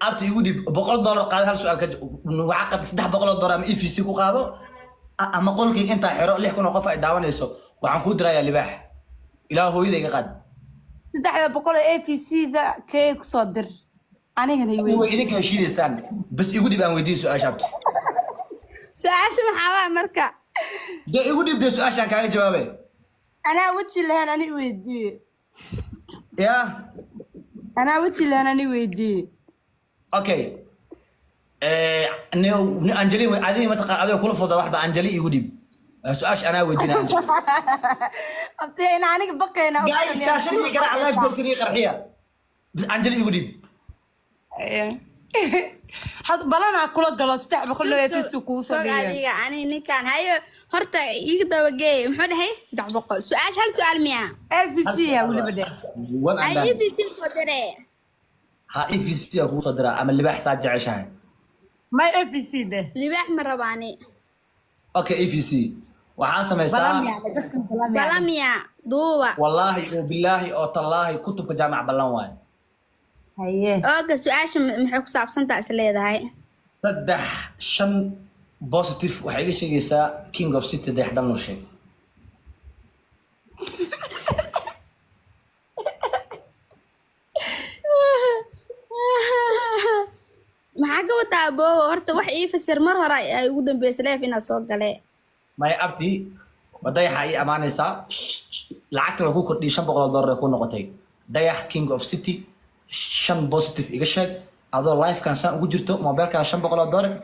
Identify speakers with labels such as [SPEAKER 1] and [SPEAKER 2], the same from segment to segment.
[SPEAKER 1] abti igu dib $100 qaad hal su'aal ka wacaqad $300 ama EFC ku qaado ama qolkii inta xiro 6,000 qof ay daawanayso waxaan ku dirayaa libaax ilaa hooyada iga qaad
[SPEAKER 2] $300 APC da kee ku soo dir aniga ay
[SPEAKER 1] way idinka heshiisan bas igu dib aan weydiiso su'aasha abti
[SPEAKER 3] su'aasha maxaa marka
[SPEAKER 1] de igu dib de su'aashan kaaga jawaabay
[SPEAKER 2] ana waji lahayn ani weydiiyo
[SPEAKER 1] ya
[SPEAKER 2] ana waji lahayn ani weydiiyo
[SPEAKER 1] okay Anjali adii ma taqaan adoo kula fooda waxba Anjali igu dib su'aash ana weydiina Anjali
[SPEAKER 2] abtay ina aniga baqayna
[SPEAKER 1] gaay shaashadii garaac live golkii qarxiya Anjali igu dib
[SPEAKER 2] had balana kula galo $300 APC ku soo dhigay
[SPEAKER 3] adiga ani ninkan hayo horta iga dabageey muxuu dhahay $300 su'aash hal su'aal miya
[SPEAKER 2] APC ya wali bade
[SPEAKER 3] ay EFC soo diray
[SPEAKER 1] ha EFC ku soo diraa ama libaax saa jeceshahay
[SPEAKER 2] ما APC ده
[SPEAKER 3] libaax ma rabaani
[SPEAKER 1] okay EFC waxaan sameeysaa
[SPEAKER 3] balamiya duuba
[SPEAKER 1] wallahi oo billahi oo tallahi kutubka jaamac ballan waay
[SPEAKER 2] haye
[SPEAKER 3] ooga su'aasha maxay ku saabsantaa is leedahay
[SPEAKER 1] 5 positive waxay iga sheegaysaa king of city dayaxdan noo sheeg
[SPEAKER 3] maxaa ka wadaa boo horta wax ii fasir mar hore ay ugu dambeysay leef inaa soo galee
[SPEAKER 1] may abti wadayaxa ay amaanaysaa lacagta ku kordhi $500 ku noqotay dayax king of city 5 positive iga sheeg adoo live kan saan ugu jirto mobilka $500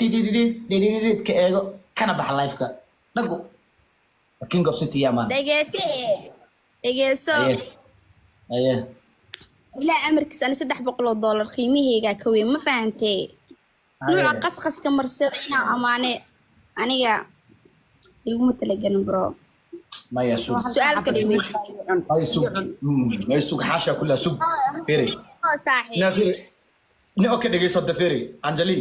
[SPEAKER 1] dididid ka eego kana bax live ka dhago king of city yaman
[SPEAKER 3] dhegeyso
[SPEAKER 1] aye
[SPEAKER 3] ilaa amarkiis ani $300 qiimahayga ka weyn ma fahantay nuuca qasqaska marsada inaa amaane aniga iguma talagalin bro
[SPEAKER 1] maya suug
[SPEAKER 3] su'aal kale weyn
[SPEAKER 1] maya suug xaasha kula suug firi
[SPEAKER 3] saaxiib
[SPEAKER 1] na firi ni okay dhageyso dafiri Anjali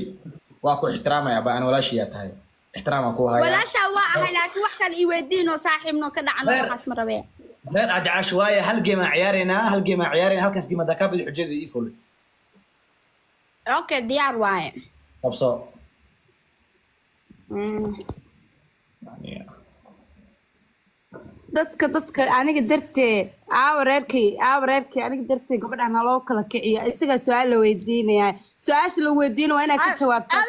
[SPEAKER 1] waa ku ixtiraamaya ba aan walaashiya tahay ixtiraama ku haya
[SPEAKER 3] walaasha waa ahay laakiin wax kale ii weydiino saaxiibno ka dhacno waxaas ma rabee
[SPEAKER 1] غير أرجع شوية هل جيم عيارنا هل كاس جيم ذاك بالحجة ذي فل
[SPEAKER 3] اوكي ديار واي
[SPEAKER 1] طب صو يعني
[SPEAKER 2] dadka aniga dartee aawareerkii aniga dartee gabadhan loo kala kiciyo isaga su'aal la weydiinaya su'aasha la weydiino waa inaad ka jawaabtaa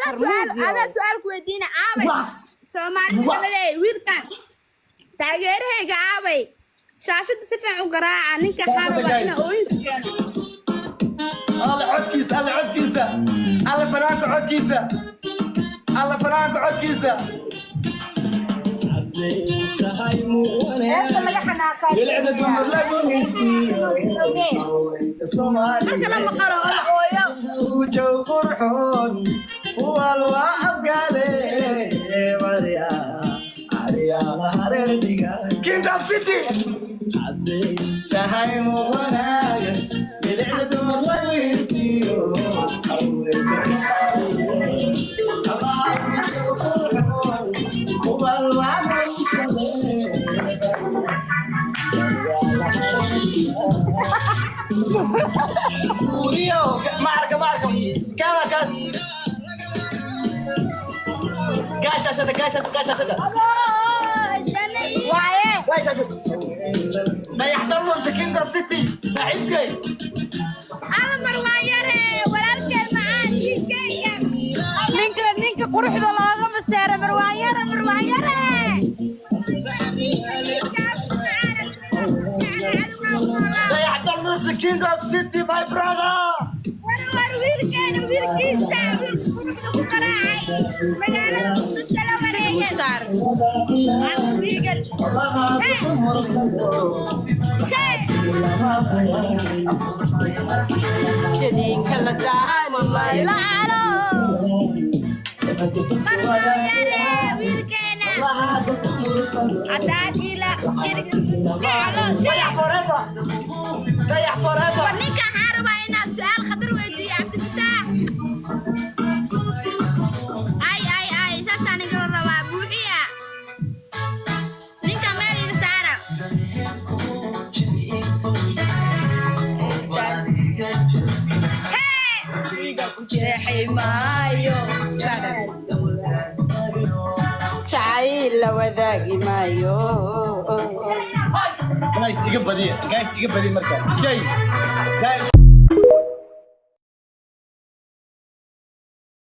[SPEAKER 3] ada su'aal ku weydiina aabay Soomaaliyeed wiilkan taageerahayga aabay shaashada si fiican u garaaca ninka xaraba ina ooyinka keeno
[SPEAKER 1] الله عدكيسة الله فراق عدكيسة يلعب دمر وجو قرحون والواقف قالي عريا هرير ديغا كينج اوف سيتي تهاي مو ونايا يلعب دمر لغيتيو معركة كاس لا يحضر له كينج اوف سيتي صاحب جاي
[SPEAKER 3] انا مرويره ولا الكل معاني
[SPEAKER 2] ninka quruxda looga maseero marwaayare
[SPEAKER 1] لا يحضر له كينج اوف سيتي ماي براذر
[SPEAKER 3] ويلكيسا ويلكيسا وقراعي مقالة السلام عليكم صار ويلكل
[SPEAKER 2] شدين كلا دعاني ما يلعلو
[SPEAKER 3] مرحبا يا ويلكينا عداد إلى
[SPEAKER 1] سيح فوريفر
[SPEAKER 3] ونيكا حاربا هنا سؤال خطر ودي عبد الفتاح اي ساساني قرر ربا بوحية نيكا مالي سارة هاي jeexay maayo
[SPEAKER 2] jacayl la wadaagi maayo
[SPEAKER 1] guys iga badiya marka okay guys